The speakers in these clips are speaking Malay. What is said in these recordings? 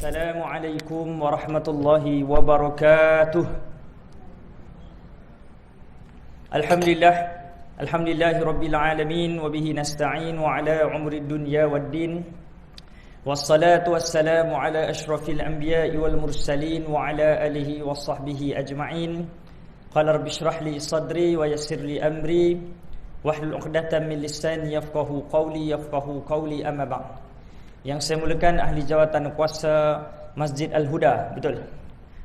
Assalamualaikum warahmatullahi wabarakatuh. Alhamdulillahi rabbil alamin wa bihi nasta'in wa ala umrid dunya waddin. Wassalatu wassalamu ala asyrafil anbiya'i wal mursalin wa ala alihi wa sahbihi ajma'in. Qala rabbi shrah li sadri wa yassir li amri wahlul 'uqdatam min lisani yafqahu qawli amma ba'd. Yang saya mulakan ahli jawatan kuasa Masjid Al-Huda, betul?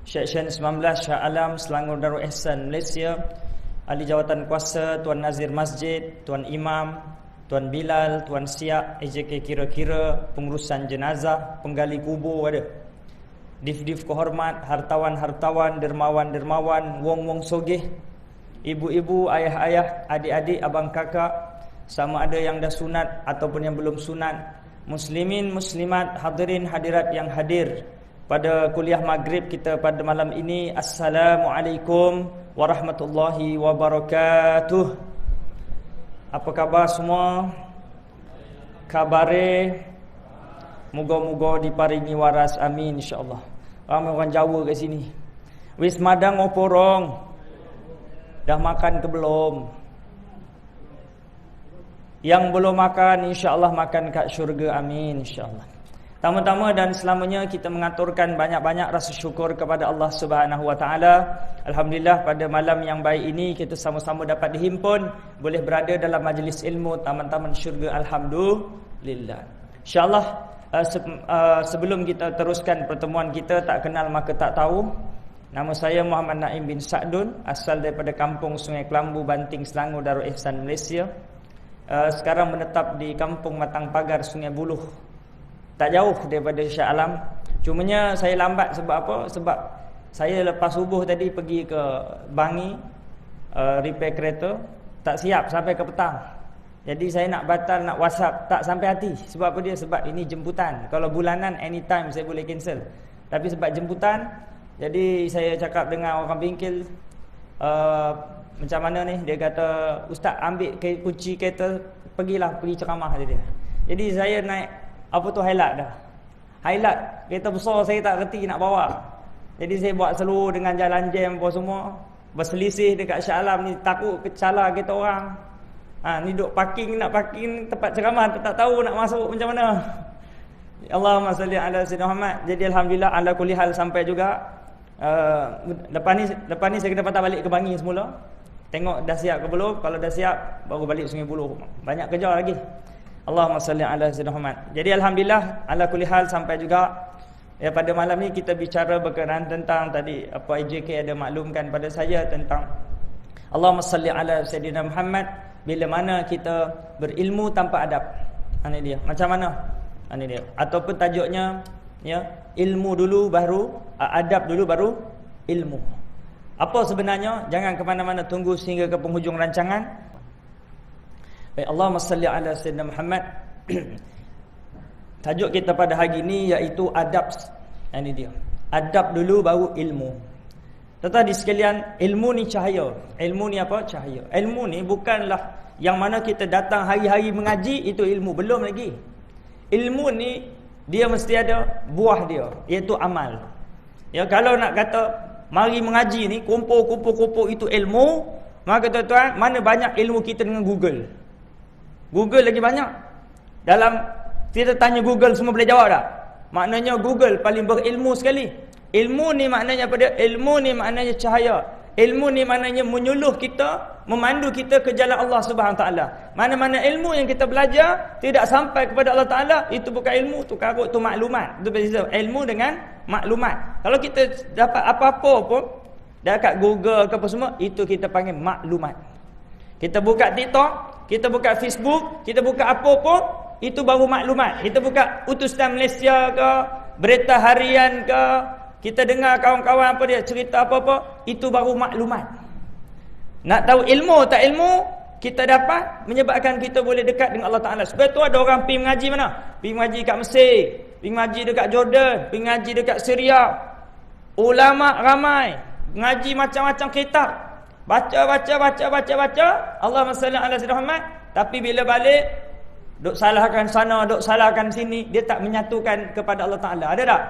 Syekh Shan 19 Shah Alam Selangor Darul Ihsan Malaysia, ahli jawatan kuasa Tuan Nazir Masjid, Tuan Imam, Tuan Bilal, Tuan Siak, AJK kira-kira, pengurusan jenazah, penggali kubur ada. Dif-dif kehormat, hartawan-hartawan, dermawan-dermawan, wong-wong sogeh, ibu-ibu, ayah-ayah, adik-adik, abang kakak, sama ada yang dah sunat ataupun yang belum sunat, muslimin, muslimat, hadirin, hadirat yang hadir pada kuliah maghrib kita pada malam ini. Assalamualaikum warahmatullahi wabarakatuh. Apa khabar semua? Kabare moga-moga diparingi waras, amin insya-Allah. Ramai orang Jawa kat sini. Wis madang oporong? Dah makan ke belum? Yang belum makan insya-Allah makan kat syurga, amin insya-Allah. Tama-tama dan selamanya kita mengaturkan banyak-banyak rasa syukur kepada Allah Subhanahu wa taala. Alhamdulillah pada malam yang baik ini kita sama-sama dapat dihimpun, boleh berada dalam majlis ilmu taman-taman syurga, alhamdulillah. Insya-Allah sebelum kita teruskan pertemuan kita, tak kenal maka tak tahu. Nama saya Muhammad Naim bin Sa'dun, asal daripada kampung Sungai Kelambu, Banting, Selangor, Darul Ihsan, Malaysia. Sekarang menetap di kampung Matang Pagar, Sungai Buloh, tak jauh daripada Shah Alam. Cumanya saya lambat sebab apa? Sebab saya lepas subuh tadi pergi ke Bangi, repair kereta, tak siap sampai ke petang. Jadi saya nak batal, nak WhatsApp, tak sampai hati. Sebab apa dia? Sebab ini jemputan. Kalau bulanan anytime saya boleh cancel, tapi sebab jemputan, jadi saya cakap dengan orang bengkel, macam mana ni? Dia kata, ustaz ambil kunci kereta, pergi ceramah dia. Jadi saya naik apa tu, highlight dah. Highlight kereta besar saya tak reti nak bawa. Jadi saya buat slow dengan jalan jam apa semua. Berselisih dekat Shah Alam ni, takut kecala kereta orang. Ni duk parking, nak parking tempat ceramah, tak tahu nak masuk macam mana. Allahumma salli ala sayyidina Muhammad. Jadi alhamdulillah ala kulli hal sampai juga. Lepas ni saya kena patah balik ke Bangi semula. Tengok dah siap ke belum. Kalau dah siap baru balik Sungai Buloh. Banyak kerja lagi. Allahumma salli ala sayyidina Muhammad. Jadi alhamdulillah ala kulli hal sampai juga. Ya, pada malam ni kita bicara berkenaan tentang tadi apa AJK ada maklumkan pada saya tentang Allahumma salli ala sayyidina Muhammad, bila mana kita berilmu tanpa adab. Ini dia. Macam mana? Ini dia. Ataupun tajuknya ya, ilmu dulu baru adab, dulu baru ilmu. Apa sebenarnya? Jangan ke mana-mana, tunggu sehingga ke penghujung rancangan. Baik, Allahumma salli ala sayyidina Muhammad. Tajuk kita pada hari ini iaitu adab. Ini dia. Adab dulu baru ilmu. Tetapi sekalian, ilmu ni cahaya. Ilmu ni apa? Cahaya. Ilmu ni bukanlah yang mana kita datang hari-hari mengaji, itu ilmu. Belum lagi. Ilmu ni dia mesti ada buah dia, iaitu amal. Ya, kalau nak kata mari mengaji ni, kumpul itu ilmu, maka tuan-tuan, mana banyak ilmu kita dengan Google? Google lagi banyak. Dalam kita tanya Google, semua boleh jawab tak? Maknanya Google paling berilmu sekali. Ilmu ni maknanya apa dia? Ilmu ni maknanya cahaya. Ilmu ni maknanya menyuluh kita, memandu kita ke jalan Allah Subhanahu Wa Taala. Mana-mana ilmu yang kita belajar tidak sampai kepada Allah Taala, itu bukan ilmu, tu karut, tu maklumat. Itu beza ilmu dengan maklumat. Kalau kita dapat apa-apa pun dekat Google ke apa semua, itu kita panggil maklumat. Kita buka TikTok, kita buka Facebook, kita buka apa pun, itu baru maklumat. Kita buka Utusan Malaysia ke, berita harian ke, kita dengar kawan-kawan apa dia cerita apa-apa, itu baru maklumat. Nak tahu ilmu tak ilmu, kita dapat menyebabkan kita boleh dekat dengan Allah Ta'ala. Sebab tu ada orang pergi mengaji mana? Pergi mengaji kat Mesir, pergi mengaji dekat Jordan, pergi mengaji dekat Syria. Ulama ramai, mengaji macam-macam kitab. Baca. Allahumma salli ala sayyidina Muhammad. Tapi bila balik, duk salahkan sana, duk salahkan sini, dia tak menyatukan kepada Allah Ta'ala. Ada tak?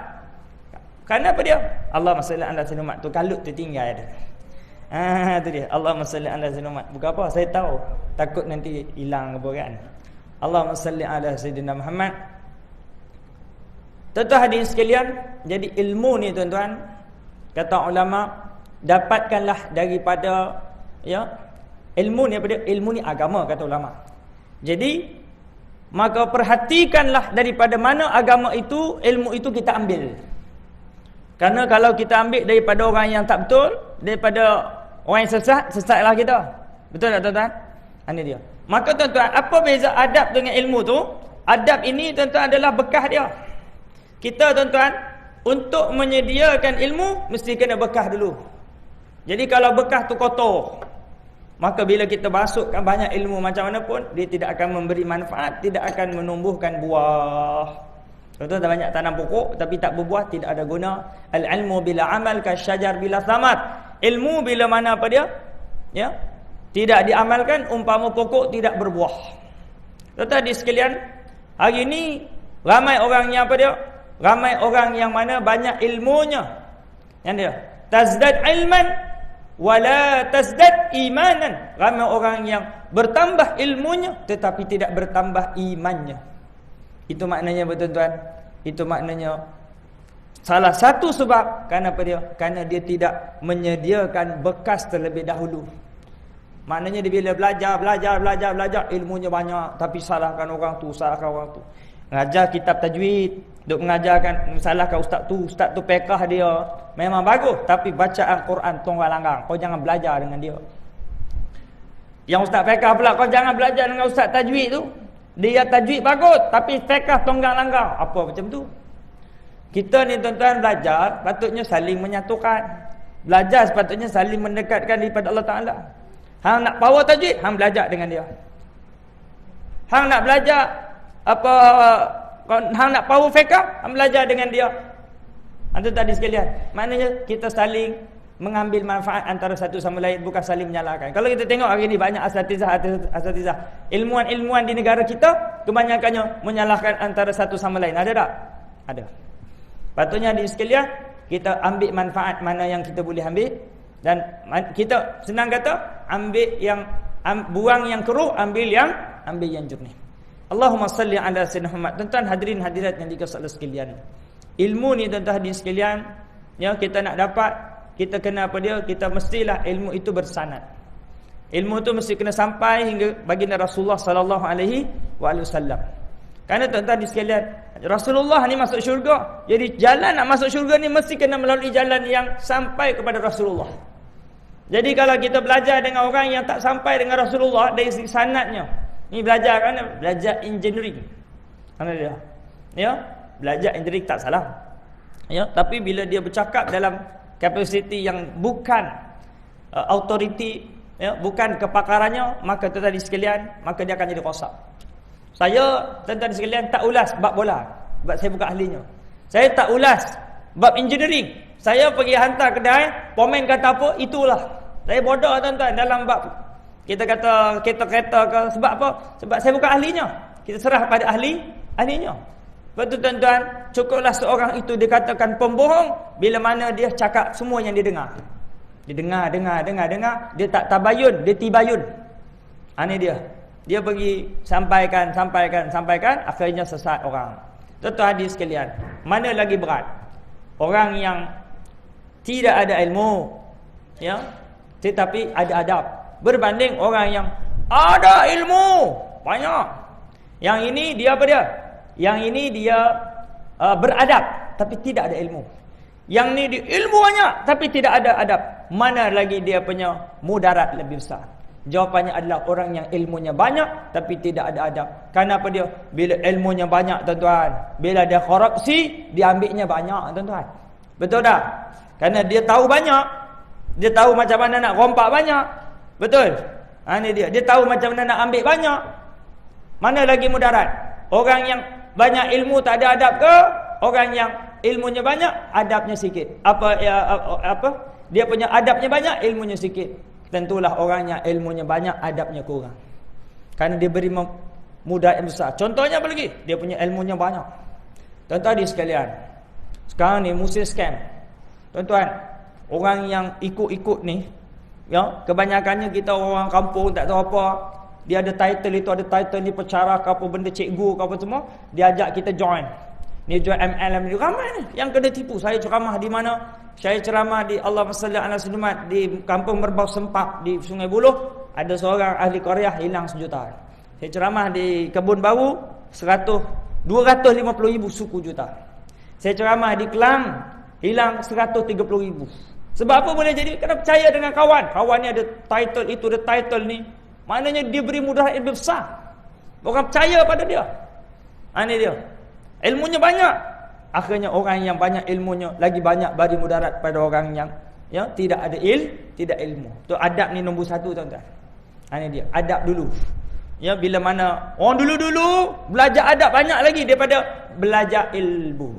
Kerana apa dia? Allahumma salli ala sayyidina Muhammad tu kalut tu tinggal dia. Tu dia. Allahumma salli ala sayyidina Muhammad. Bukan apa, saya tahu. Takut nanti hilang apa kan. Allahumma salli ala sayyidina Muhammad. Tuan-tuan hadirin sekalian, jadi ilmu ni tuan-tuan, kata ulama, dapatkanlah daripada ilmu ni apa dia? Ilmu ni agama, kata ulama. Jadi maka perhatikanlah daripada mana agama itu, ilmu itu kita ambil. Karena kalau kita ambil daripada orang yang tak betul, daripada orang yang sesat, sesatlah kita. Betul tak tuan-tuan? Ini dia. Maka tuan-tuan, apa beza adab dengan ilmu tu? Adab ini tuan-tuan adalah bekah dia. Kita tuan-tuan, untuk menyediakan ilmu mesti kena bekah dulu. Jadi kalau bekah tu kotor, maka bila kita masukkan banyak ilmu macam mana pun, dia tidak akan memberi manfaat, tidak akan menumbuhkan buah. Contoh banyak tanam pokok tapi tak berbuah, tidak ada guna. Al-ilmu bila amal kasyajar bila thamat. Ilmu bila mana apa dia? Ya. Tidak diamalkan umpama pokok tidak berbuah. Tuan-tuan di sekalian, hari ini ramai orang yang apa dia? Ramai orang yang mana banyak ilmunya. Yang dia tazdad ilman wala tazdad imanan. Ramai orang yang bertambah ilmunya tetapi tidak bertambah imannya. Itu maknanya tuan-tuan. Itu maknanya salah satu sebab kerana apa dia? Kerana dia tidak menyediakan bekas terlebih dahulu. Maknanya dia bila belajar ilmunya banyak tapi salahkan orang tu. Mengajar kitab tajwid, duk mengajarkan salahkan ustaz tu pekah dia memang bagus tapi bacaan Quran tonggal langgang. Kau jangan belajar dengan dia. Yang ustaz pekah pula, kau jangan belajar dengan ustaz tajwid tu. Dia tajwid bagus tapi pekah tonggang langgang. Apa macam tu? Kita ni tuan-tuan belajar patutnya saling menyatukan. Belajar sepatutnya saling mendekatkan daripada Allah Taala. Hang nak power tajwid, hang belajar dengan dia. Hang nak belajar apa, hang nak power fiqh, hang belajar dengan dia. Itu tadi sekalian. Maknanya kita saling mengambil manfaat antara satu sama lain, bukan saling menyalahkan. Kalau kita tengok hari ini banyak asatizah, ilmuwan-ilmuwan di negara kita kebanyakannya menyalahkan antara satu sama lain. Ada tak? Ada. Patutnya di sekalian kita ambil manfaat mana yang kita boleh ambil, dan kita senang kata ambil yang buang yang keruh, ambil yang jernih. Allahumma salli ala sayyidina Muhammad. Tuan-tuan hadirin hadirat yang dikasihi Allah sekalian. Ilmu ni tuan-tuan hadirin sekalian, ya, kita nak dapat, kita kena apa dia? Kita mestilah ilmu itu bersanad. Ilmu itu mesti kena sampai hingga baginda Rasulullah sallallahu alaihi wasallam. Kerana tuan-tuan hadirin sekalian, Rasulullah ni masuk syurga. Jadi jalan nak masuk syurga ni mesti kena melalui jalan yang sampai kepada Rasulullah. Jadi kalau kita belajar dengan orang yang tak sampai dengan Rasulullah dari segi sanadnya, ni belajar kan, belajar engineering. Mana dia? Ya, belajar engineering tak salah. Ya, tapi bila dia bercakap dalam kapasiti yang bukan authority, ya, bukan kepakarannya, maka tadi sekalian, maka dia akan jadi rosak. Saya tuan-tuan sekalian tak ulas bab bola, sebab saya bukan ahlinya. Saya tak ulas bab engineering. Saya pergi hantar kedai, pomen kata apa, itulah. Saya bodoh tuan-tuan dalam bab kita kata kereta-kereta ke, sebab apa? Sebab saya bukan ahlinya. Kita serah pada ahlinya. Betul tuan-tuan, cukuplah seorang itu dikatakan pembohong bila mana dia cakap semua yang dia dengar. Dia dengar, dia tak tabayun, dia tibayun. Ini dia. Dia pergi sampaikan, akhirnya sesat orang. Tuan-tuan hadirin sekalian, mana lagi berat? Orang yang tidak ada ilmu, ya, tetapi ada adab, berbanding orang yang ada ilmu banyak. Yang ini dia apa dia? Yang ini dia beradab tapi tidak ada ilmu. Yang ni dia ilmu banyak tapi tidak ada adab. Mana lagi dia punya mudarat lebih besar? Jawapannya adalah orang yang ilmunya banyak tapi tidak ada adab. Kenapa dia? Bila ilmunya banyak tuan-tuan, bila dia korupsi, dia ambilnya banyak tuan-tuan. Betul tak? Kerana dia tahu banyak, dia tahu macam mana nak rompak banyak. Betul? Ini dia. Dia tahu macam mana nak ambil banyak. Mana lagi mudarat? Orang yang banyak ilmu tak ada adab ke? Orang yang ilmunya banyak, adabnya sikit. Apa? Dia punya adabnya banyak, ilmunya sikit. Tentulah orang yang ilmunya banyak, adabnya kurang. Kerana dia beri mudarat yang besar. Contohnya apa lagi? Dia punya ilmunya banyak. Tuan-tuan di sekalian, Sekarang ni musim scam. Tuan-tuan, orang yang ikut-ikut ni, ya, kebanyakannya kita orang kampung tak tahu apa. Dia ada title itu, ada title ni pencara ke apa benda, cikgu ke apa semua, dia ajak kita join. Ni join MLM ni ramai ni yang kena tipu. Saya ceramah di mana? Saya ceramah di Allahumma salli ala sayyidina di kampung Merbau Sempak di Sungai Buloh, ada seorang ahli Korea hilang 1 juta. Saya ceramah di Kebun Baru 250,000 suku juta. Saya ceramah di Kelang hilang 130,000. Sebab apa boleh jadi? Kerana percaya dengan kawan. Kawan ni ada title itu, ada title ni. Maknanya dia beri mudarat lebih besar. Orang percaya pada dia. Ini dia. Ilmunya banyak. Akhirnya orang yang banyak ilmunya lagi banyak bagi mudarat pada orang yang tidak ada tidak ilmu. Tu adab ni nombor 1 tuan-tuan. Ini dia. Adab dulu. Ya, bila mana orang dulu-dulu belajar adab banyak lagi daripada belajar ilmu.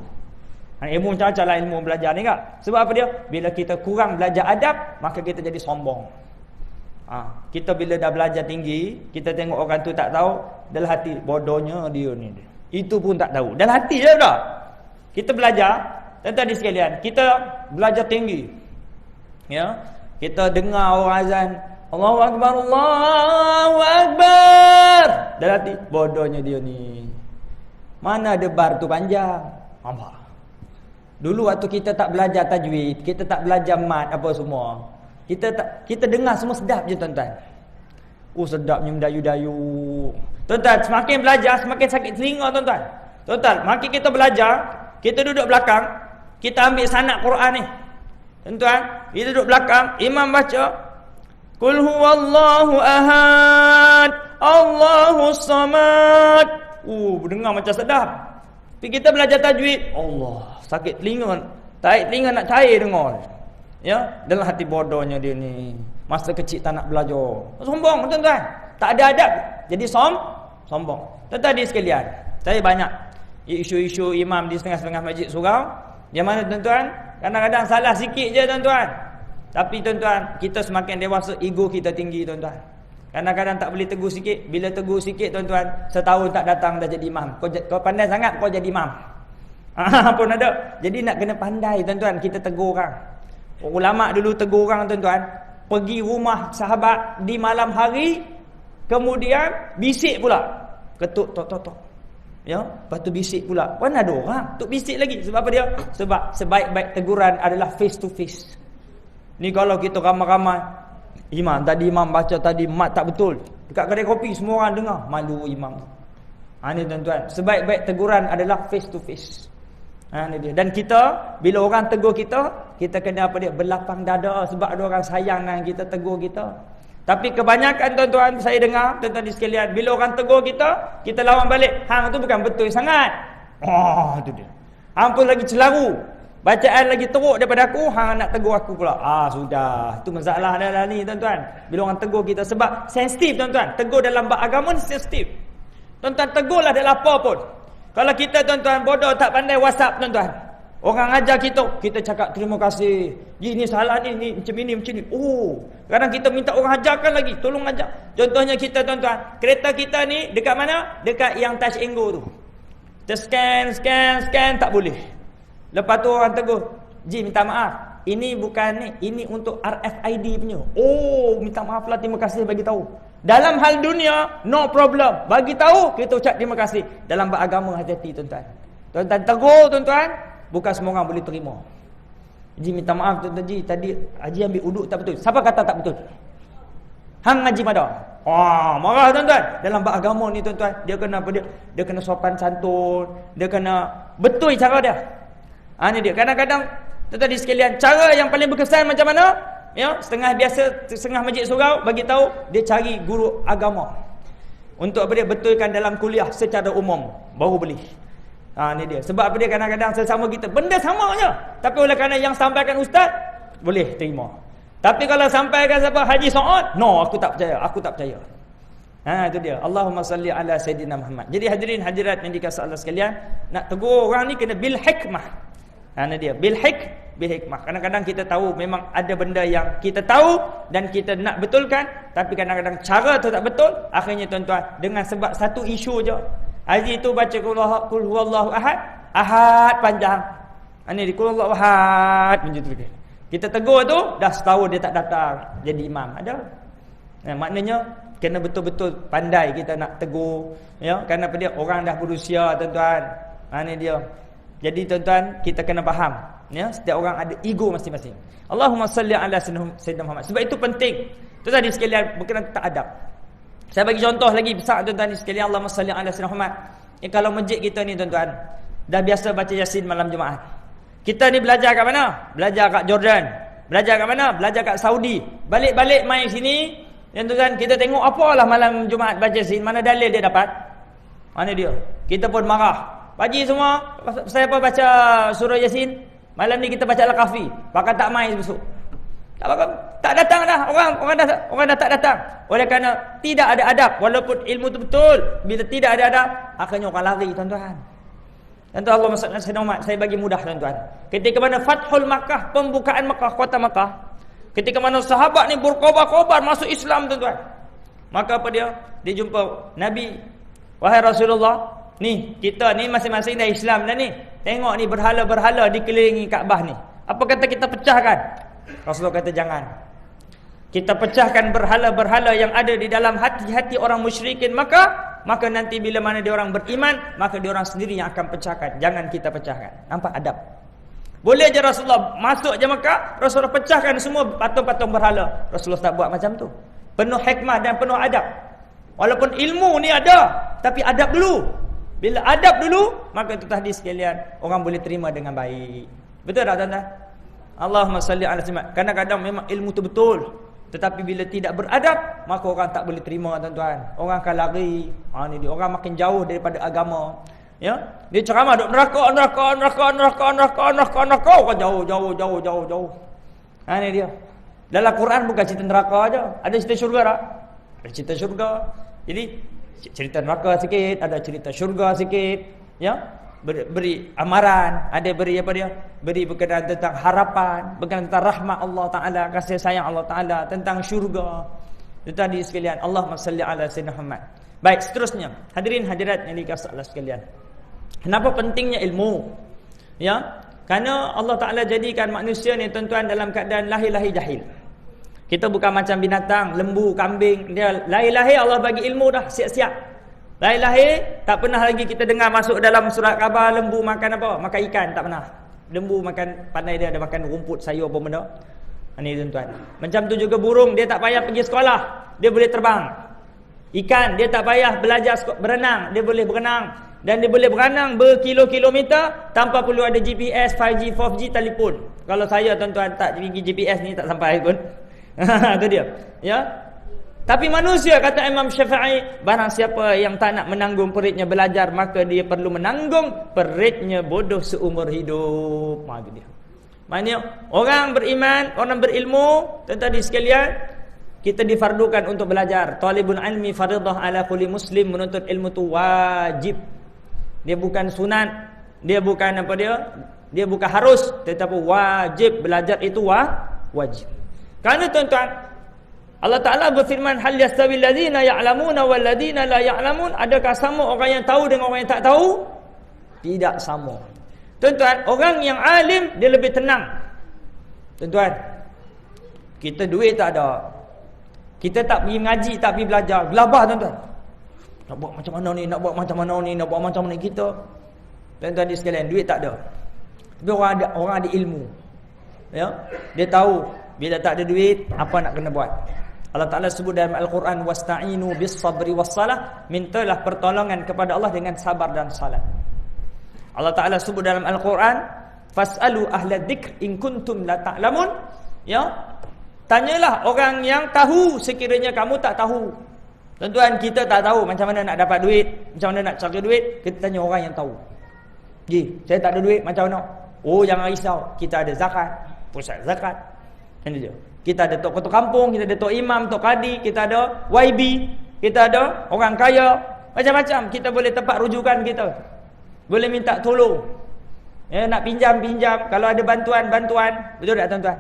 Ilmu macam-macam lah ilmu belajar ni tak? Sebab apa dia? Bila kita kurang belajar adab, maka kita jadi sombong. Kita bila dah belajar tinggi, kita tengok orang tu tak tahu, dalam hati bodohnya dia ni. Itu pun tak tahu. Dalam hati je dah. Kita belajar, tuan-tuan sekalian, kita belajar tinggi. Ya, kita dengar orang azan, Allahu Akbar, Allahu Akbar. Dalam hati bodohnya dia ni. Mana ada bar tu panjang? Nampak? Dulu waktu kita tak belajar tajwid, kita tak belajar mat apa semua. Kita dengar semua sedap je tuan-tuan. Sedapnya mendayu-dayu. Tuan-tuan, semakin belajar semakin sakit telinga tuan-tuan. Tuan-tuan, makin kita belajar, kita duduk belakang, kita ambil sanad Quran ni. Tuan-tuan, kita duduk belakang, imam baca Qul huwallahu ahad, Allahus samad. Dengar macam sedap. Tapi kita belajar tajwid, Allah, sakit telinga. Tarik telinga nak cair dengar. Ya, dalam hati bodohnya dia ni. Masa kecil tak nak belajar. Sombong tuan-tuan. Tak ada adab. Jadi sombong. Tuan-tuan sekalian, saya banyak isu-isu imam di setengah-setengah masjid surau. Yang mana tuan-tuan, kadang-kadang salah sikit je tuan-tuan. Tapi tuan-tuan, kita semakin dewasa, ego kita tinggi tuan-tuan. Kadang-kadang tak boleh tegur sikit. Bila tegur sikit tuan-tuan, setahun tak datang dah jadi imam. Kau pandai sangat, kau jadi imam. Pun ada. Jadi nak kena pandai tuan-tuan, kita tegur orang. Ulama dulu tegur orang tuan-tuan, pergi rumah sahabat di malam hari, kemudian bisik pula. Ketuk tok. Ya, lepas tu bisik pula. Mana ada orang tuk bisik lagi. Sebab apa dia? Sebab sebaik-baik teguran adalah face to face. Ni kalau kita ramai-ramai, imam baca tadi mat tak betul. Dekat kedai kopi semua orang dengar, malu imam. Ni tuan-tuan, sebaik-baik teguran adalah face to face. Ni dia. Dan kita bila orang tegur kita kena apa dia? Berlapang dada sebab ada orang sayang dengan kita, tegur kita. Tapi kebanyakan tuan-tuan saya dengar, tuan-tuan sekalian, bila orang tegur kita lawan balik, hang tu bukan betul sangat. Tu dia. Hang pun lagi celaru. Bacaan lagi teruk daripada aku, hang nak tegur aku pula. Sudah. Itu masalah dah ni tuan-tuan. Bila orang tegur kita sebab sensitif tuan-tuan. Tegur dalam bab agama ni sensitif. Tuan-tuan tegurlah dalam apa pun. Kalau kita tuan-tuan bodoh tak pandai WhatsApp tuan-tuan, orang ajar kita cakap terima kasih. Ini salah ni macam ni. Kadang kita minta orang ajarkan lagi, tolong ajar. Contohnya kita tuan-tuan, kereta kita ni dekat mana? Dekat yang touch and go tu. Kita scan tak boleh. Lepas tu orang tegur, Ji minta maaf, ini bukan ni, ini untuk RFID punya. Minta maaf lah, terima kasih bagi tahu. Dalam hal dunia, no problem. Bagi tahu, kita ucap terima kasih. Dalam beragama, hati-hati tuan-tuan. Tuan-tuan tegur tuan-tuan, bukan semua orang boleh terima. Haji minta maaf tuan-tuan Ji, tadi Haji ambil uduk tak betul. Siapa kata tak betul? Hang Haji pada. Marah tuan-tuan. Dalam beragama ni tuan-tuan, dia kena apa dia? Dia kena sopan santun, dia kena betul cara dia. Ni dia. Kadang-kadang tuan-tuan sekalian, cara yang paling berkesan macam mana? Ya, setengah masjid surau bagi tahu dia cari guru agama untuk apa dia betulkan dalam kuliah secara umum baru boleh. Ni dia. Sebab apa dia kadang-kadang sesama kita benda sama je, tapi oleh kerana yang sampaikan ustaz boleh terima. Tapi kalau sampaikan siapa Haji Saud, no, aku tak percaya. Itu dia. Allahumma salli ala Sayyidina Muhammad. Jadi hadirin hadirat yang dikasihi Allah sekalian, nak tegur orang ni kena bil hikmah. Ini dia, bil hikmah. Kadang-kadang kita tahu memang ada benda yang kita tahu dan kita nak betulkan, tapi kadang-kadang cara tu tak betul. Akhirnya tuan-tuan, dengan sebab satu isu je, Haji tu baca Qul huwallahu ahad panjang. Ini di qul huwallahu ahad macam tu. Kita tegur tu dah setahun dia tak datang jadi imam. Ada. Maknanya kena betul-betul pandai kita nak tegur, ya, kerana apa dia orang dah berusia tuan-tuan. Ini dia. Jadi tuan-tuan kita kena faham, ya, setiap orang ada ego masing-masing. Allahumma salli ala sayyidina Muhammad. Sebab itu penting. Tu tadi sekalian berkenaan tentang adab. Saya bagi contoh lagi besar tuan-tuan sekalian, Allahumma salli ala sayyidina Muhammad. Kalau masjid kita ni tuan-tuan dah biasa baca Yasin malam Jumaat. Kita ni belajar kat mana? Belajar kat Jordan. Belajar kat mana? Belajar kat Saudi. Balik-balik main sini, tuan-tuan kita tengok apalah malam Jumaat baca Yasin, mana dalil dia dapat? Mana dia? Kita pun marah. Pagi semua saya apa baca surah Yasin. Malam ni kita baca Al-Kahfi. Pakai tak main besok. Tak datang dah. Orang dah tak datang. Oleh kerana tidak ada adab. Walaupun ilmu tu betul, bila tidak ada adab, akhirnya orang lari tuan-tuan. Tentu Allah maksudnya saya bagi mudah tuan-tuan. Ketika mana Fathul Makkah, pembukaan Makkah, kota Makkah. Ketika mana sahabat ni berkobar-kobar masuk Islam tuan-tuan. Maka apa dia? Dia jumpa Nabi. Wahai Rasulullah, ni kita ni masing-masing dah Islam dah ni. Tengok ni berhala-berhala dikelilingi Kaabah ni. Apa kata kita pecahkan? Rasulullah kata jangan. Kita pecahkan berhala-berhala yang ada di dalam hati-hati orang musyrikin, maka nanti bila mana dia orang beriman, maka dia orang sendiri yang akan pecahkan. Jangan kita pecahkan. Nampak adab? Boleh je Rasulullah masuk je Makkah, Rasulullah pecahkan semua patung-patung berhala. Rasulullah tak buat macam tu. Penuh hikmah dan penuh adab. Walaupun ilmu ni ada, tapi adab dulu. Bila adab dulu, maka itu tadi sekalian orang boleh terima dengan baik. Betul tak tuan-tuan? Allahumma salli ala sayyidina. Kadang-kadang memang ilmu tu betul, tetapi bila tidak beradab, maka orang tak boleh terima tuan-tuan. Orang akan lari. Ni dia, orang makin jauh daripada agama. Ya, dia ceramah duk neraka. Orang jauh. Ni dia. Dalam Quran bukan cerita neraka aja, ada cerita syurga tak? Ada cerita syurga. Jadi cerita neraka sikit, ada cerita syurga sikit, ya. Beri amaran, ada beri apa dia? Beri berkenaan tentang harapan, berkenaan tentang rahmat Allah Taala, kasih sayang Allah Taala, tentang syurga. Itu tadi sekalian. Allahumma salli ala sayyidina Muhammad. Baik, seterusnya. Hadirin hadirat yang dikasihi Allah sekalian. Kenapa pentingnya ilmu? Ya, kerana Allah Taala jadikan manusia ni tuan-tuan dalam keadaan lahir-lahir jahil. Kita bukan macam binatang, lembu, kambing. Dia lahir-lahir Allah bagi ilmu dah siap-siap. Lahir-lahir tak pernah lagi kita dengar masuk dalam surat khabar lembu makan apa? Makan ikan, tak pernah. Lembu makan, pandai dia ada makan rumput, sayur apa benda. Ini tuan-tuan. Macam tu juga burung, dia tak payah pergi sekolah, dia boleh terbang. Ikan, dia tak payah belajar berenang, dia boleh berenang. Dan dia boleh berenang berkilo-kilometer tanpa perlu ada GPS, 5G, 4G, telefon. Kalau saya tuan-tuan tak pergi GPS ni tak sampai pun. Itu dia. Ya. Tapi manusia, kata Imam Syafi'i, barang siapa yang tak nak menanggung peritnya belajar, maka dia perlu menanggung peritnya bodoh seumur hidup. Itu dia. Maknanya orang beriman, orang berilmu, tadi sekalian, kita difardukan untuk belajar. Talibul ilmi fardhah ala kulli muslim, menuntut ilmu tu wajib. Dia bukan sunat, dia bukan apa dia? Dia bukan harus, tetapi wajib. Belajar itu wajib. Kerana tuan-tuan, Allah Ta'ala berfirman, hal yastawi alladhina ya'lamuna wal ladhina la ya'lamun. Adakah sama orang yang tahu dengan orang yang tak tahu? Tidak sama. Tuan-tuan, orang yang alim dia lebih tenang. Tuan-tuan, kita duit tak ada, kita tak pergi mengaji, tak pergi belajar, gelabah tuan-tuan. Nak buat macam mana ni, nak buat macam mana ni, nak buat macam mana kita. Tuan-tuan di sekalian, duit tak ada. Tapi orang ada ilmu. Ya, dia tahu bila tak ada duit apa nak kena buat. Allah Ta'ala sebut dalam Al-Quran, wasta'inu bis sabri was salah, mintalah pertolongan kepada Allah dengan sabar dan salat. Allah Ta'ala sebut dalam Al-Quran, fas'alu ahla dzikr in kuntum la ta'lamun. Ya, tanyalah orang yang tahu sekiranya kamu tak tahu. Tuan-tuan, kita tak tahu macam mana nak dapat duit, macam mana nak cari duit, kita tanya orang yang tahu. Saya tak ada duit, macam mana? Oh, jangan risau, kita ada zakat, pusat zakat. Ini dia. Kita ada tok ketua kampung, kita ada tok imam, tok kadi, kita ada YB, kita ada orang kaya, macam-macam. Kita boleh tempat rujukan kita. Boleh minta tolong. Ya, nak pinjam, kalau ada bantuan. Betul tak tuan-tuan?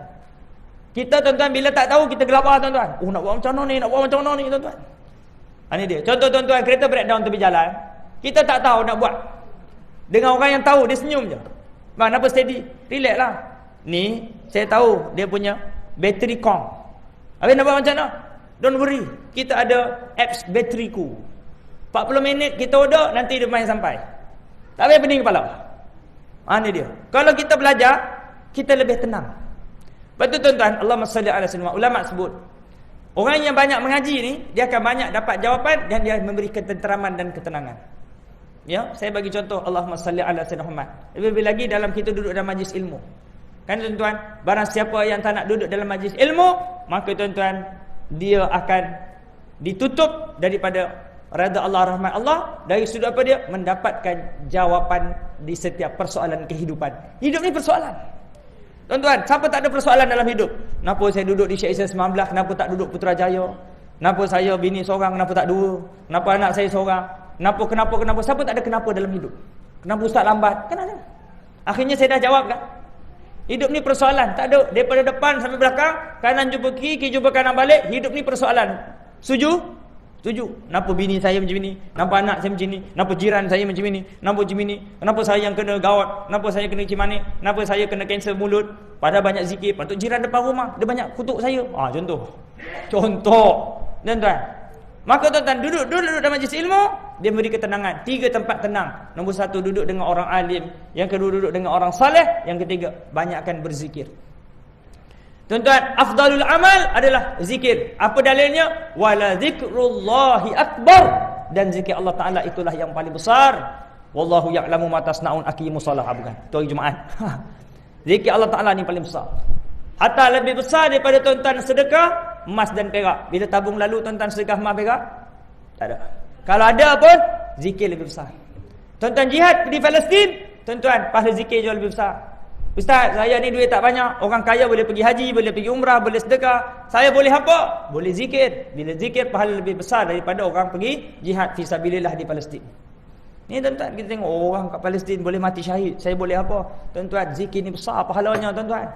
Kita tuan-tuan bila tak tahu kita gelabah tuan-tuan. Oh, nak buat macam mana ni, nak buat macam mana ni tuan-tuan. Ini dia. Contoh tuan-tuan, kereta breakdown tepi jalan. Kita tak tahu nak buat. Dengan orang yang tahu, dia senyum je. Bang, kenapa steady? Relax lah. Ni, saya tahu dia punya bateri kong. Habis nak buat macam mana? Don't worry. Kita ada apps bateriku. 40 minit kita order, nanti dia main sampai. Tak payah pening kepala. Ni dia. Kalau kita belajar, kita lebih tenang. Betul tuan-tuan, Allahumma salli ala sayyidina. Ulama sebut, orang yang banyak mengaji ni, dia akan banyak dapat jawapan dan dia memberi ketenteraman dan ketenangan. Ya, saya bagi contoh, Allahumma salli ala sayyidina Muhammad. Lebih lagi dalam kita duduk dalam majlis ilmu. Kan tuan-tuan, barang siapa yang tak nak duduk dalam majlis ilmu, maka tuan-tuan, dia akan ditutup daripada redha Allah, rahmat Allah. Dari sudut apa dia? Mendapatkan jawapan di setiap persoalan kehidupan. Hidup ni persoalan. Tuan-tuan, siapa tak ada persoalan dalam hidup? Kenapa saya duduk di Syekh Islam 19? Kenapa tak duduk Putrajaya? Kenapa saya bini seorang, kenapa tak dua? Kenapa anak saya seorang? Kenapa? Siapa tak ada kenapa dalam hidup? Kenapa ustaz lambat? Kan ada. Akhirnya saya dah jawab kan? Hidup ni persoalan. Tak ada. Daripada depan sampai belakang, kanan jumpa kiri, kiri jumpa kanan balik. Hidup ni persoalan. Setuju? Setuju. Kenapa bini saya macam ni? Kenapa anak saya macam ni? Kenapa jiran saya macam ni? Kenapa macam ni? Kenapa saya yang kena gawat? Kenapa saya kena cimanik? Kenapa saya kena kanser mulut? Padahal banyak zikir. Patut jiran depan rumah, dia banyak kutuk saya. Contoh. Tuan-tuan. Maka tuan-tuan, duduk dalam majlis ilmu, dia beri ketenangan. 3 tempat tenang. Nombor 1, duduk dengan orang alim. Yang kedua, duduk dengan orang saleh. Yang ketiga, banyakkan berzikir. Tuan-tuan, afdalul amal adalah zikir. Apa dalilnya? Wala zikrullahi akbar. Dan zikir Allah Ta'ala itulah yang paling besar. Wallahu ya'lamu ma tasna'un, aqimus shalah. Bukan, itu hari Jumaat. Zikir Allah Ta'ala ni paling besar. Hatta lebih besar daripada tuan-tuan sedekah emas dan perak. Bila tabung lalu tuan-tuan sedekah emas perak? Tak ada. Kalau ada pun, zikir lebih besar. Tuan-tuan jihad di Palestin, tuan-tuan, pahala zikir jauh lebih besar. Ustaz, saya ni duit tak banyak. Orang kaya boleh pergi haji, boleh pergi umrah, boleh sedekah. Saya boleh apa? Boleh zikir. Bila zikir, pahala lebih besar daripada orang pergi jihad fisabilillah di Palestin. Ni tuan-tuan, kita tengok orang kat Palestin boleh mati syahid. Saya boleh apa? Tuan-tuan, zikir ni besar pahalanya tuan-tuan.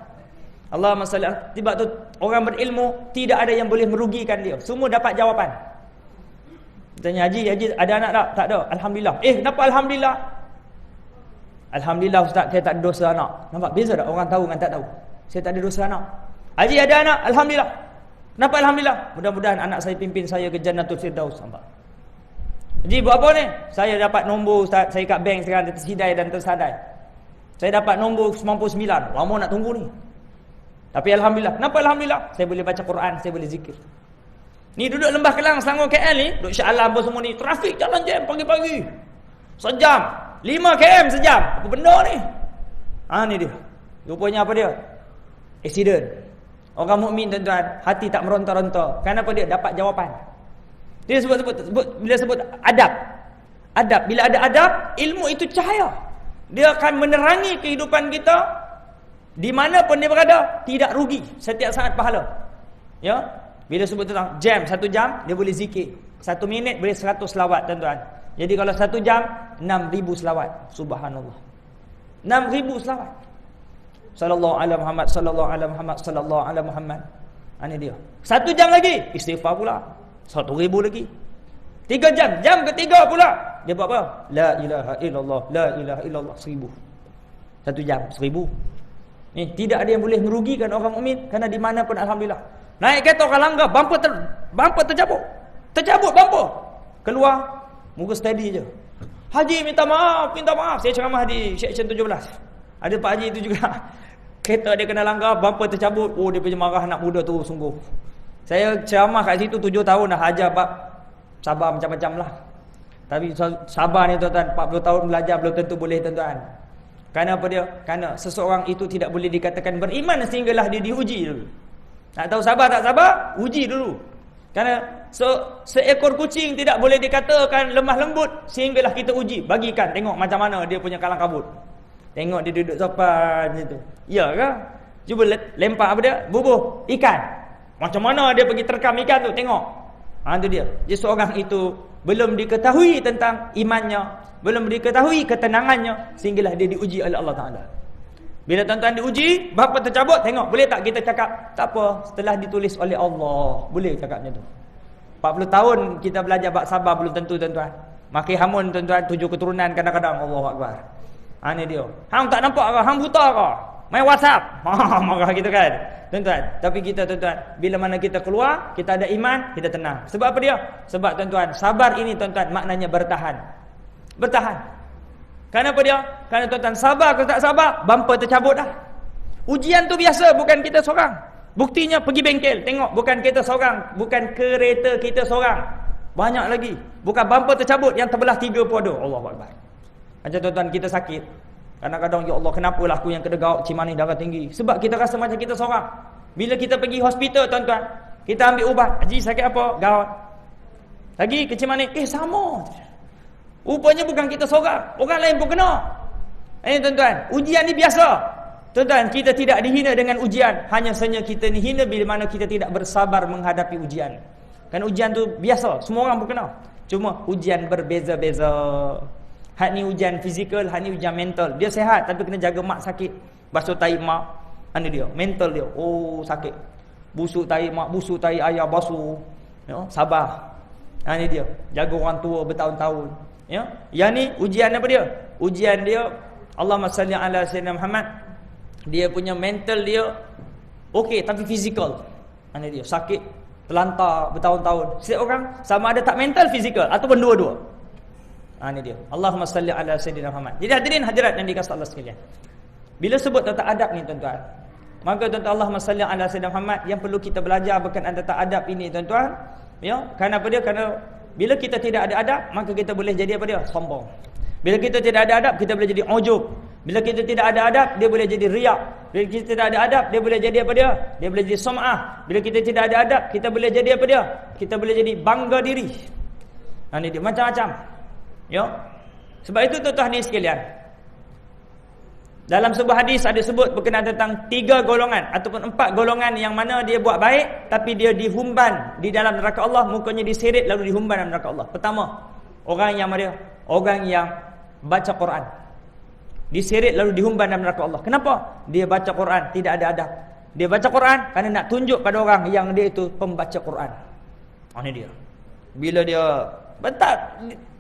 Allahumma salli. Tiba tu orang berilmu, tidak ada yang boleh merugikan dia. Semua dapat jawapan. Tanya haji, ada anak tak? Tak ada. Alhamdulillah. Kenapa alhamdulillah? Alhamdulillah ustaz, saya tak ada dosa anak. Nampak beza tak orang tahu dengan tak tahu? Saya tak ada dosa anak. Haji ada anak, alhamdulillah. Kenapa alhamdulillah? Mudah-mudahan anak saya pimpin saya ke Jannatul Firdaus. Nampak? Haji buat apa ni? Saya dapat nombor ustaz, saya kat bank sekarang terhidai dan tersadai. Saya dapat nombor 99. Lama nak tunggu ni. Tapi alhamdulillah. Kenapa alhamdulillah? Saya boleh baca Quran, saya boleh zikir. Ni duduk Lembah Kelang, Selangor, KL ni, duduk Shah Alam apa semua ni, trafik jalan jam pagi-pagi. Sejam. 5 km sejam. Apa benda ni? Ni dia. Rupanya apa dia? Accident. Orang mukmin tuan-tuan, hati tak meronta-ronta. Kenapa dia dapat jawapan? Dia bila sebut adab. Adab. Bila ada adab, ilmu itu cahaya. Dia akan menerangi kehidupan kita di mana pun dia berada, tidak rugi, setiap saat pahala. Ya? Bila sebut tentang jam, 1 jam dia boleh zikir. 1 minit boleh 100 selawat tuan-tuan. Jadi kalau 1 jam 6,000 selawat. Subhanallah. 6,000 selawat. Sallallahu alaihi Muhammad, sallallahu alaihi Muhammad, sallallahu alaihi Muhammad. Ini dia. 1 jam lagi istighfar pula. 1,000 lagi. 3 jam, jam ketiga pula. Dia buat apa? La ilaha illallah, la ilaha illallah 1,000. 1 jam 1,000. Ni tidak ada yang boleh merugikan orang mukmin kerana di mana pun alhamdulillah. Naik kereta orang langgar, bumper tercabut. Tercabut bumper. Keluar muka steady je. Haji minta maaf. Saya ceramah di section 17. Ada Pak Haji itu juga. Kereta dia kena langgar, bumper tercabut. Dia punya marah anak muda tu sungguh. Saya ceramah kat situ 7 tahun dah ajar bab sabar macam-macam lah. Tapi sabar ni tuan-tuan, 40 tahun belajar belum tentu boleh tuan-tuan. Kerana apa dia? Kerana seseorang itu tidak boleh dikatakan beriman sehinggalah dia diuji dulu. Nak tahu sabar tak sabar? Uji dulu. Kerana seekor kucing tidak boleh dikatakan lemah lembut sehinggalah kita uji. Bagikan, tengok macam mana dia punya kalang kabut. Tengok dia duduk sopan macam tu. Ya ke? Cuba lempar apa dia? Bubuh ikan. Macam mana dia pergi terkam ikan tu? Tengok. Itu dia. Jadi seorang itu belum diketahui tentang imannya, belum diketahui ketenangannya sehinggalah dia diuji oleh Allah Ta'ala. Bila tuan-tuan diuji, berapa tercabut, tengok, boleh tak kita cakap, tak apa, setelah ditulis oleh Allah, boleh cakap macam tu. 40 tahun kita belajar bab sabar belum tentu tuan-tuan. Makin hamun tuan-tuan, 7 keturunan kadang-kadang, Allahu Akbar. Ni dia. Hang tak nampak ke? Hang buta ke? Main WhatsApp. Marah gitu kan. Tuan-tuan, tapi kita tuan-tuan, bila mana kita keluar, kita ada iman, kita tenang. Sebab apa dia? Sebab tuan-tuan, sabar ini tuan-tuan maknanya bertahan. Bertahan. Kenapa dia? Kerana tuan-tuan sabar ke tak sabar, bumper tercabut dah. Ujian tu biasa, bukan kita seorang. Buktinya pergi bengkel, tengok bukan kita seorang, bukan kereta kita seorang. Banyak lagi. Bukan bumper tercabut yang terbelah 3 pun ada. Allahuakbar. Macam tuan-tuan kita sakit. Kadang-kadang, ya Allah, kenapalah aku yang kena gaut, cimani darah tinggi? Sebab kita rasa macam kita seorang. Bila kita pergi hospital, tuan-tuan, kita ambil ubat. Haji, sakit apa? Gaut. Lagi ke cimani, sama. Rupanya bukan kita seorang. Orang lain pun kena. Tuan-tuan, ujian ni biasa. Tuan-tuan, kita tidak dihina dengan ujian. Hanya saja kita ni hina bila mana kita tidak bersabar menghadapi ujian. Kan ujian tu biasa. Semua orang pun kena. Cuma ujian berbeza-beza. Hak ni ujian fizikal, hak ni ujian mental. Dia sihat tapi kena jaga mak sakit. Basuh tahi mak. Ini dia, mental dia. Oh, sakit. Busuk tahi mak, busuk tahi ayah, basuh. Ya, sabar. Ini dia. Jaga orang tua bertahun-tahun. Ya. Yang ni ujian apa dia? Ujian dia, Allahumma salli ala sayyidina Muhammad. Dia punya mental dia okey tapi fizikal. Ini dia, sakit, terlantar bertahun-tahun. Setiap orang sama ada tak mental, fizikal ataupun dua-dua. Ini dia. Allahumma salli ala sayyidina Muhammad. Jadi hadirin hadirat yang dikasihi Allah sekalian. Bila sebut tentang adab ni tuan-tuan, maka tuan-tuan, Allahumma salli ala sayyidina Muhammad, yang perlu kita belajar berkenaan tentang adab ini tuan-tuan. Ya, kerana apa dia? Kerana bila kita tidak ada adab, maka kita boleh jadi apa dia? Sombong. Bila kita tidak ada adab, kita boleh jadi ujub. Bila kita tidak ada adab, dia boleh jadi riak. Bila kita tidak ada adab, dia boleh jadi apa dia? Dia boleh jadi sum'ah. Bila kita tidak ada adab, kita boleh jadi apa dia? Kita boleh jadi bangga diri. Ini dia, macam-macam. Ya. Sebab itu tuan-tuan ni sekalian, dalam sebuah hadis ada sebut berkenaan tentang 3 golongan ataupun 4 golongan yang mana dia buat baik tapi dia dihumban di dalam neraka Allah, mukanya diseret lalu dihumban dalam neraka Allah. Pertama, orang yang mana? Orang yang baca Quran. Diseret lalu dihumban dalam neraka Allah. Kenapa? Dia baca Quran, tidak ada adab. Dia baca Quran kerana nak tunjuk pada orang yang dia itu pembaca Quran. Ini dia. Bila dia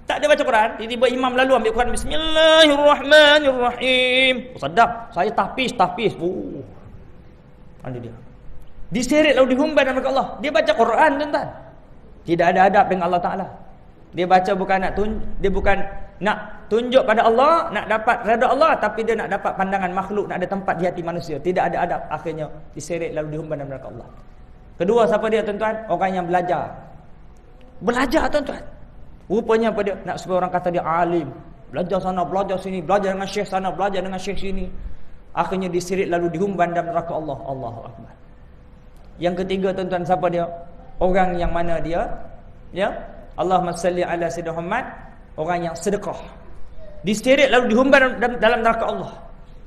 tak ada baca Quran, tiba-tiba imam lalu ambil Quran, Bismillahirrahmanirrahim. Sedap, saya tahfiz. Ada dia. Diseret lalu dihumban dalam neraka Allah. Dia baca Quran tuan-tuan. Tidak ada adab dengan Allah Taala. Dia baca bukan nak tunjuk pada Allah, nak dapat redha Allah, tapi dia nak dapat pandangan makhluk, nak ada tempat di hati manusia. Tidak ada adab, akhirnya diseret lalu dihumban dalam neraka Allah. Kedua, siapa dia tuan-tuan? Orang yang belajar. Belajar tuan-tuan. Rupanya apa dia? Nak supaya orang kata dia alim. Belajar sana, belajar sini, belajar dengan syekh sana, belajar dengan syekh sini. Akhirnya diseret lalu dihumban dalam neraka Allah. Allahu Akbar. Yang ketiga tuan-tuan, siapa dia? Orang yang mana dia? Ya. Allahumma salli ala sayyidina Muhammad. Orang yang sedekah. Diseret lalu dihumban dalam neraka Allah.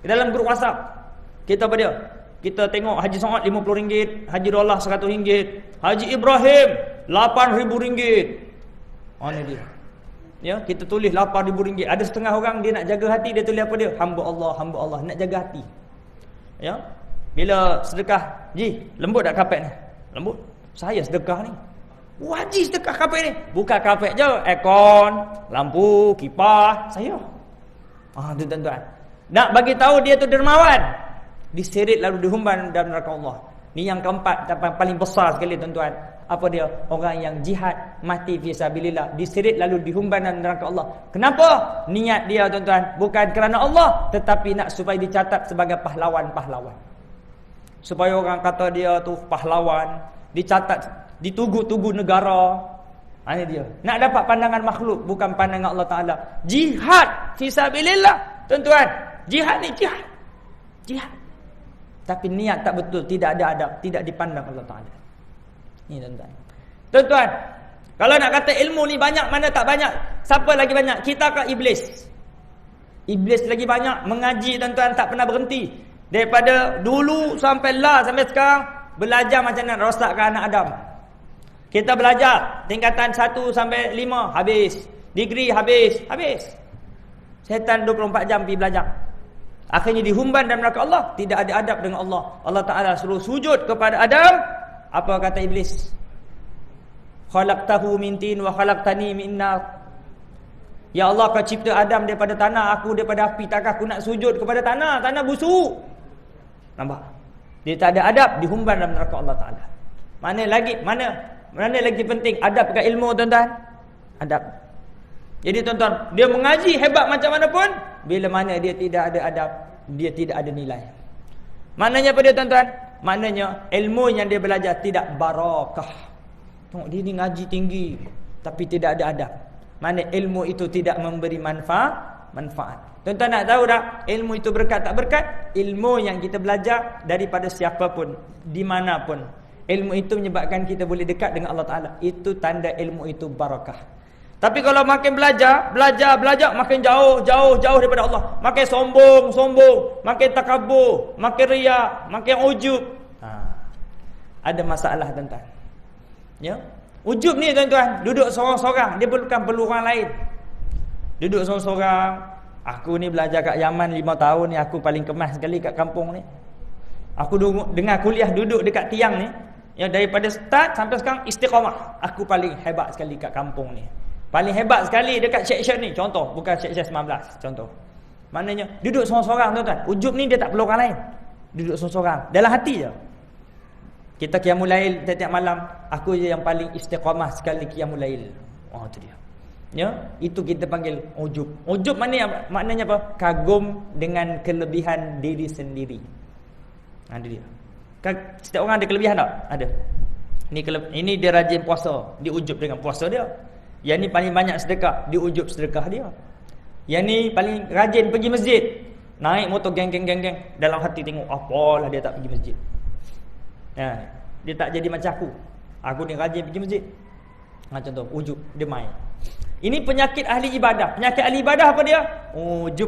Dalam grup WhatsApp. Kita apa dia? Kita tengok Haji Saad RM50, Haji Rolah RM100, Haji Ibrahim RM8,000. Ini dia. Ya, kita tulis RM8,000. Ada setengah orang dia nak jaga hati, dia tulis apa dia? Hamba Allah, nak jaga hati. Ya. Bila sedekah, Ji, lembut tak kapet ni? Lembut. Saya sedekah ni. Wajib sedekah kapet ni. Bukan kapet je, aircon, lampu, kipas, saya. Tu tuan-tuan. Nak bagi tahu dia tu dermawan. Diseret lalu dihumban dalam neraka Allah. Ni yang keempat, paling besar sekali tuan-tuan. Apa dia? Orang yang jihad mati fi sabilillah, diseret lalu dihumban dalam neraka Allah. Kenapa? Niat dia tuan-tuan bukan kerana Allah, tetapi nak supaya dicatat sebagai pahlawan-pahlawan. Supaya orang kata dia tu pahlawan, dicatat, ditugu-tugu negara. Ini dia. Nak dapat pandangan makhluk, bukan pandangan Allah Taala. Jihad fi sabilillah, tuan-tuan. Jihad ni jihad. Tapi niat tak betul, tidak ada adab, tidak dipandang Allah Taala. Ni tuan-tuan. Tuan-tuan, kalau nak kata ilmu ni banyak, mana tak banyak? Siapa lagi banyak? Kita ke iblis? Iblis lagi banyak mengaji tuan-tuan, tak pernah berhenti. Daripada dulu sampai sampai sekarang belajar macam mana rosakkan anak Adam. Kita belajar tingkatan 1 sampai 5 habis. Degree habis. Syaitan 24 jam pergi belajar. Akhirnya dihumban dalam neraka Allah, tidak ada adab dengan Allah. Allah Taala suruh sujud kepada Adam. Apa kata iblis? Khalaqtahu min tin wa khalaqtani min nar. Ya Allah, kau cipta Adam daripada tanah, aku daripada api. Takkan aku nak sujud kepada tanah? Tanah busuk. Nampak? Dia tak ada adab, dihumban dalam neraka Allah Ta'ala. Mana lagi penting adab ke ilmu, tuan-tuan? Adab. Jadi tuan-tuan, dia mengaji hebat macam mana pun, bila mana dia tidak ada adab, dia tidak ada nilai. Maknanya apa dia, tuan-tuan? Maknanya ilmu yang dia belajar tidak barakah. Tengok dia ni ngaji tinggi tapi tidak ada adab. Mana ilmu itu tidak memberi manfaat. Tuan-tuan nak tahu tak ilmu itu berkat tak berkat? Ilmu yang kita belajar daripada siapa pun, di mana pun, ilmu itu menyebabkan kita boleh dekat dengan Allah Ta'ala. Itu tanda ilmu itu barakah. Tapi kalau makin belajar makin jauh daripada Allah, makin sombong, makin takabur, makin riak, makin ujub. Ada masalah, tuan-tuan. Ya. Ujub ni, tuan-tuan, duduk seorang-seorang, dia bukan perlu orang lain. Duduk seorang-seorang. Aku ni belajar kat Yaman 5 tahun ni, aku paling kemas sekali kat kampung ni. Aku dengar kuliah duduk dekat tiang ni, ya, daripada start sampai sekarang istiqamah. Aku paling hebat sekali kat kampung ni. Paling hebat sekali dekat section ni. Contoh, bukan section 19. Contoh. Maknanya duduk seorang-seorang, tuan-tuan. Ujub ni dia tak perlu orang lain. Duduk seorang-seorang. Dalam hati je. Kita qiyamul lail tiap-tiap malam, aku je yang paling istiqamah sekali qiyamul lail. Oh, tu dia. Ya, itu kita panggil ujub. Ujub maknanya apa? Kagum dengan kelebihan diri sendiri. Ada dia. Setiap orang ada kelebihan tak? Ada. Ini dia rajin puasa, diujub dengan puasa dia. Yang ni paling banyak sedekah, diujub sedekah dia. Yang ni paling rajin pergi masjid, naik motor geng. Dalam hati tengok, apalah dia tak pergi masjid. Ya, dia tak jadi macam aku. Aku ni rajin pergi masjid. Contoh, ujub, dia main. Ini penyakit ahli ibadah. Penyakit ahli ibadah apa dia? Ujub.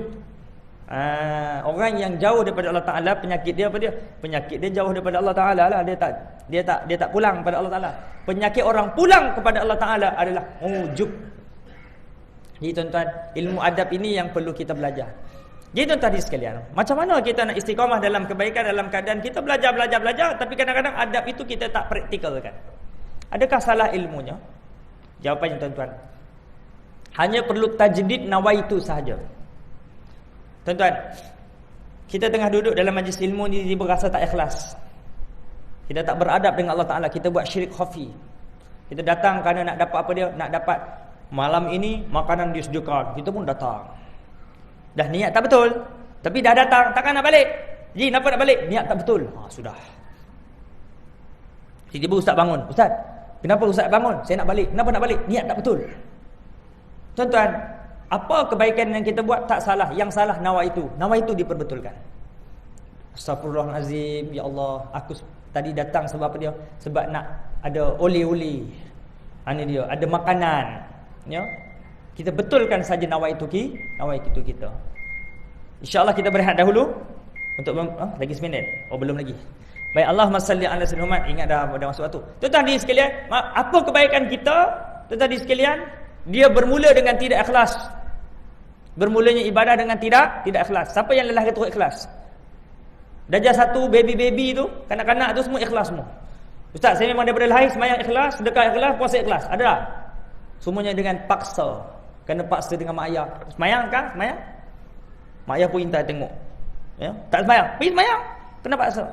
Orang yang jauh daripada Allah Ta'ala, penyakit dia apa dia? Penyakit dia jauh daripada Allah Ta'ala lah. Dia tak pulang kepada Allah Ta'ala. Penyakit orang pulang kepada Allah Ta'ala adalah ujub. Jadi tuan-tuan, ilmu adab ini yang perlu kita belajar. Jadi tuan-tuan sekalian, macam mana kita nak istiqamah dalam kebaikan, dalam keadaan kita belajar, tapi kadang-kadang adab itu kita tak praktikalkan. Adakah salah ilmunya? Jawapannya, tuan-tuan, hanya perlu tajdid nawaitu sahaja. Tuan-tuan, kita tengah duduk dalam majlis ilmu ni, dia berasa tak ikhlas. Kita tak beradab dengan Allah Ta'ala. Kita buat syirik khafi. Kita datang kerana nak dapat apa dia? Nak dapat malam ini makanan disediakan. Kita pun datang. Dah niat tak betul, tapi dah datang, takkan nak balik. Ji, kenapa nak balik? Niat tak betul. Sudah. Tiba-tiba ustaz bangun. Ustaz, kenapa ustaz bangun? Saya nak balik. Kenapa nak balik? Niat tak betul. Tuan-tuan, apa kebaikan yang kita buat tak salah. Yang salah nawaitu. Nawaitu diperbetulkan. Astaghfirullahalazim. Ya Allah, aku tadi datang sebab apa dia? Sebab nak ada oleh-oleh. Ini dia, ada makanan. Ya. Kita betulkan saja nawaitu kita. InsyaAllah kita berehat dahulu untuk lagi seminit. Oh, belum lagi. Baik, Allahumma salli ala sayyidina Muhammad. Ingat dah masuk waktu. Tuan-tuan di sekalian, apa kebaikan kita? Tuan-tuan di sekalian, dia bermula dengan tidak ikhlas. Bermulanya ibadah dengan tidak ikhlas. Siapa yang lelah ketua ikhlas? Darjah 1 baby tu, kanak-kanak tu semua ikhlas semua. Ustaz, saya memang daripada lahir sembahyang ikhlas, sedekah ikhlas, puasa ikhlas. Ada tak? Semuanya dengan paksa. Kena paksa dengan mak ayah. Sembahyang kan? Sembahyang. Mak ayah pun minta tengok. Ya, tak sembahyang. Pergi sembahyang. Kena paksa.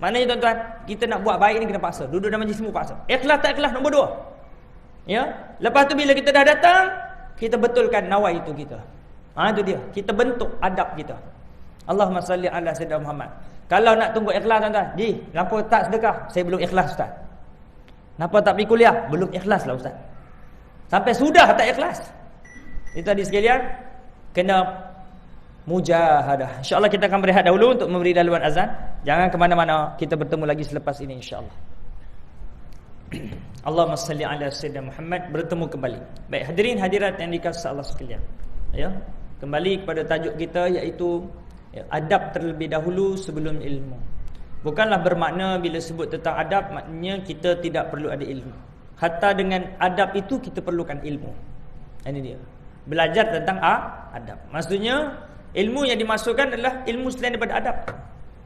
Maknanya tuan-tuan, kita nak buat baik ni kena paksa. Duduk dalam majlis semua paksa. Ikhlas tak ikhlas nombor 2. Ya. Lepas tu bila kita dah datang, kita betulkan nawaitu kita. Itu dia. Kita bentuk adab kita. Allahumma salli ala sayyidina Muhammad. Kalau nak tunggu ikhlas, tuan-tuan, kenapa tak sedekah? Saya belum ikhlas, ustaz. Kenapa tak pergi kuliah? Belum ikhlas lah, ustaz. Sampai sudah tak ikhlas. Itu tadi sekalian, kena mujahadah. InsyaAllah kita akan berehat dahulu untuk memberi laluan azan. Jangan ke mana-mana, kita bertemu lagi selepas ini insyaAllah. Allahumma salli ala sayyidina Muhammad. Bertemu kembali. Baik, hadirin hadirat yang dikasihi Allah sekalian. Ya, kembali kepada tajuk kita, iaitu adab terlebih dahulu sebelum ilmu. Bukanlah bermakna bila sebut tentang adab maknanya kita tidak perlu ada ilmu. Hatta dengan adab itu kita perlukan ilmu. Ini dia. Belajar tentang adab. Maksudnya ilmu yang dimasukkan adalah ilmu selain daripada adab.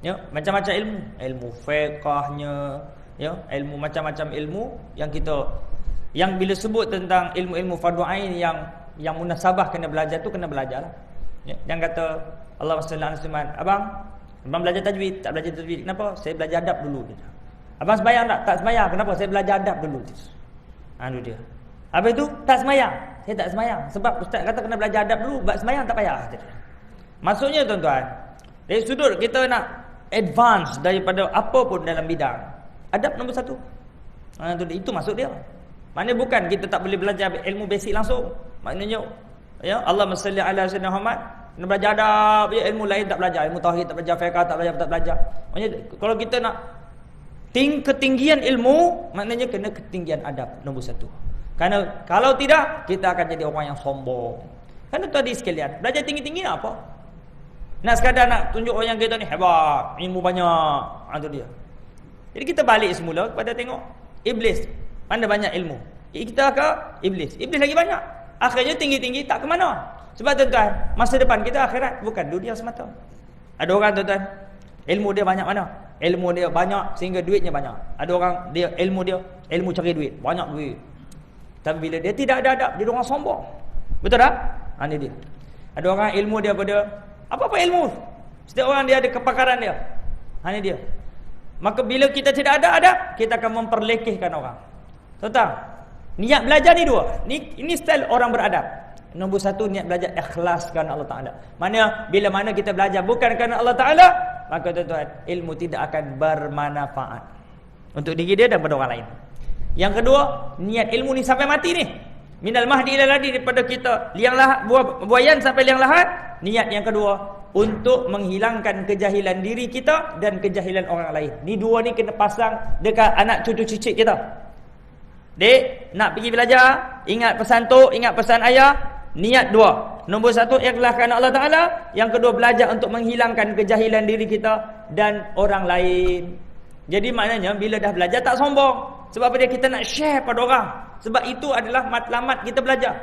Ya, macam-macam ilmu. Ilmu fiqahnya, ya, ilmu macam-macam ilmu yang bila sebut tentang ilmu-ilmu fardu ain yang yang munasabah kena belajar tu kena belajar lah. Ya, jangan kata Allah sallallahu alaihi wasallam, abang belajar tajwid, tak belajar tajwid. Kenapa? Saya belajar adab dulu gitu. Abang sembahyang tak? Tak sembahyang. Kenapa? Saya belajar adab dulu gitu. Itu dia. Habis itu tak sembahyang. Saya tak sembahyang sebab ustaz kata kena belajar adab dulu, buat sembahyang tak payah gitu. Maksudnya tuan-tuan, dari sudut kita nak advance daripada apa pun dalam bidang, adab nombor satu. Itu maksud dia. Maknanya bukan kita tak boleh belajar ilmu basic langsung. Maknanya ya Allahumma salli ala sayyidina Muhammad, kena belajar adab, ya, ilmu lain tak belajar, ilmu tauhid tak belajar, fiqh tak belajar. Maknanya kalau kita nak ketinggian ilmu, maknanya kena ketinggian adab nombor satu. Karena kalau tidak, kita akan jadi orang yang sombong. Karena tadi sekalian, belajar tinggi-tinggi apa? Nak sekadar nak tunjuk orang yang kita ni hebat, ilmu banyak. Itu dia. Jadi kita balik semula kepada tengok iblis. Mana banyak ilmu? Kita ke iblis? Iblis lagi banyak. Akhirnya tinggi-tinggi tak ke mana. Sebab tuan-tuan, masa depan kita akhirat bukan dunia semata. Ada orang tuan-tuan, ilmu dia banyak mana? Ilmu dia banyak sehingga duitnya banyak. Ada orang dia ilmu cari duit, banyak duit. Tapi bila dia tidak ada adab, dia orang sombong. Betul tak? Ini dia. Ada orang ilmu dia pada apa-apa ilmu. Setiap orang dia ada kepakaran dia. Ini dia. Maka bila kita tidak ada adab, kita akan memperlekehkan orang. Tuan-tuan, niat belajar ni dua. Ini style orang beradab. Nombor satu, niat belajar ikhlas kerana Allah Ta'ala. Bila mana kita belajar bukan kerana Allah Ta'ala, maka tuan-tuan, ilmu tidak akan bermanfaat untuk diri dia dan pada orang lain. Yang kedua, niat ilmu ni sampai mati ni. Minal mahdi ila ladi, daripada kita liang lahat, buayan sampai liang lahat. Niat yang kedua, untuk menghilangkan kejahilan diri kita dan kejahilan orang lain. Ni dua ni kena pasang dekat anak cucu cicit kita. Dek, nak pergi belajar, ingat pesan tok, ingat pesan ayah. Niat dua. Nombor satu, ikhlas kerana Allah Ta'ala. Yang kedua, belajar untuk menghilangkan kejahilan diri kita dan orang lain. Jadi maknanya bila dah belajar tak sombong. Sebab apa dia? Kita nak share pada orang. Sebab itu adalah matlamat kita belajar.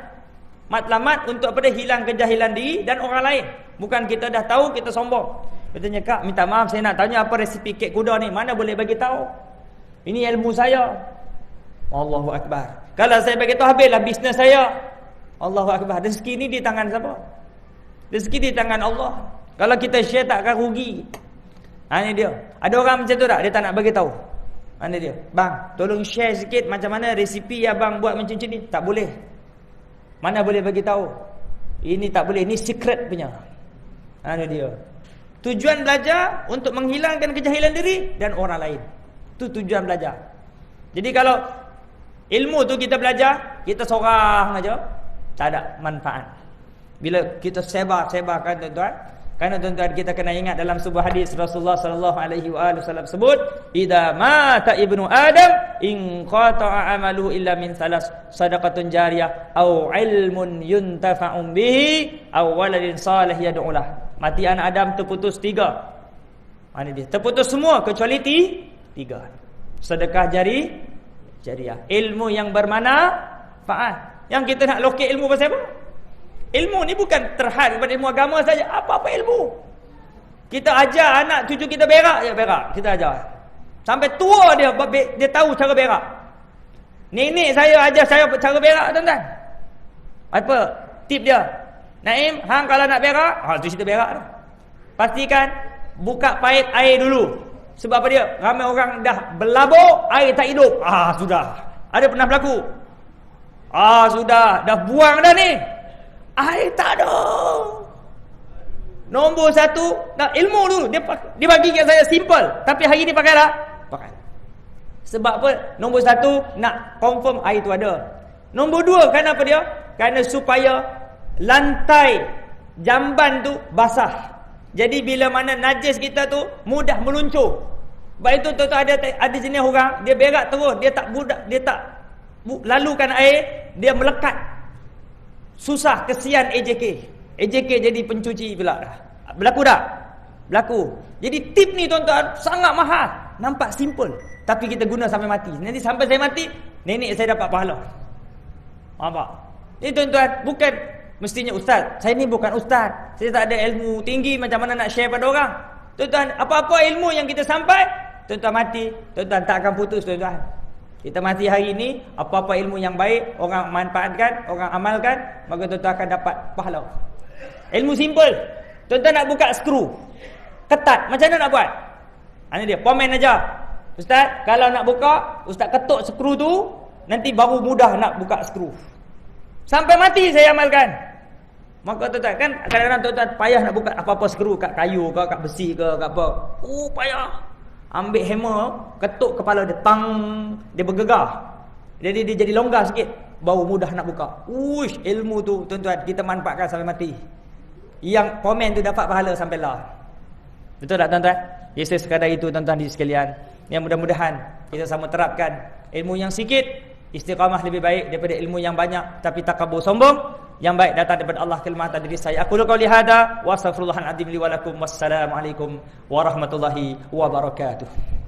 Matlamat untuk apa dia? Hilang kejahilan diri dan orang lain. Bukan kita dah tahu kita sombong. Katanya, kak minta maaf, saya nak tanya apa resipi kek kuda ni. Mana boleh bagi tahu? Ini ilmu saya. Allahu Akbar. Kalau saya bagi tahu, habislah bisnes saya. Allahu Akbar. Rezeki ni di tangan siapa? Rezeki di tangan Allah. Kalau kita share tak akan rugi. Ini dia. Ada orang macam tu tak? Dia tak nak bagi tahu. Ini dia. Bang, tolong share sikit macam mana resipi abang buat macam ni. Tak boleh. Mana boleh bagi tahu? Ini tak boleh. Ini secret punya. Ini dia. Tujuan belajar untuk menghilangkan kejahilan diri dan orang lain. Itu tujuan belajar. Jadi kalau ilmu tu kita belajar, kita seorang aja, tak ada manfaat. Bila kita sebarkan tuan-tuan, kerana tuan-tuan kita kena ingat dalam sebuah hadis Rasulullah sallallahu alaihi wasallam sebut, "Idza mata ibnu Adam in qata'a amaluhu illa min salas, sadaqatun jariyah aw ilmun yuntafa'u bihi aw waladin salih yad'u lah." Mati anak Adam terputus tiga. Mana dia? Terputus semua kecuali tiga. Sedekah jariah, ilmu yang bermanfaat. Yang kita nak lokek ilmu pasal apa? Ilmu ni bukan terhad kepada ilmu agama saja. Apa-apa ilmu. Kita ajar anak cucu kita berak, ya berak. Kita ajar. Sampai tua dia tahu cara berak. Nenek saya ajar saya cara berak, tuan-tuan. Apa tip dia? Naim, hang kalau nak berak, tu cerita berak tu. Pastikan buka paip air dulu. Sebab apa dia? Ramai orang dah berlabuk, air tak hidup. Sudah. Ada pernah berlaku? Sudah. Dah buang dah ni. Air tak ada. Nombor satu, nak ilmu dulu. Dia bagi kat saya simple. Tapi hari ni pakai tak? Pakai. Sebab apa? Nombor satu, nak confirm air tu ada. Nombor dua, kenapa dia? Kerana supaya lantai jamban tu basah. Jadi bila mana najis kita tu mudah meluncur. Sebab itu tuan-tuan ada jenis orang, dia berak terus, dia tak lalukan air, dia melekat. Susah, kesian AJK. AJK jadi pencuci pula dah. Berlaku tak? Berlaku. Jadi tip ni tuan-tuan sangat mahal. Nampak simple, tapi kita guna sampai mati. Nanti sampai saya mati, nenek saya dapat pahala. Nampak? Ini tuan-tuan, bukan mestinya ustaz. Saya ni bukan ustaz. Saya tak ada ilmu tinggi macam mana nak share pada orang. Tuan-tuan, apa-apa ilmu yang kita sampai, tuan-tuan mati, tuan-tuan tak akan putus, tuan-tuan. Kita mati hari ini, apa-apa ilmu yang baik orang manfaatkan, orang amalkan, maka tuan-tuan akan dapat pahala. Ilmu simple. Tuan-tuan nak buka skru, ketat, macam mana nak buat? Ini dia, komen aja. Ustaz, kalau nak buka, ustaz ketuk skru tu, nanti baru mudah nak buka skru. Sampai mati saya amalkan. Maka tuan-tuan kan kadang-kadang tuan-tuan payah nak buka apa-apa skru, kat kayu ke, kat besi ke, kat apa. Payah. Ambil hammer, ketuk kepala dia, tang, dia bergegar. Jadi dia jadi longgar sikit, baru mudah nak buka. Uish, ilmu tu tuan-tuan kita manfaatkan sampai mati. Yang komen tu dapat pahala sampai lah. Betul tak tuan-tuan? Ya, sekadar itu tuan-tuan di sekalian. Yang mudah-mudahan kita sama terapkan ilmu yang sikit, istiqamah lebih baik daripada ilmu yang banyak tapi takabur sombong. Yang baik datang daripada Allah, kelemahan diri saya. Aku qauli hada wa astaghfirullahal azim li wa lakum. Wassalamualaikum warahmatullahi wabarakatuh.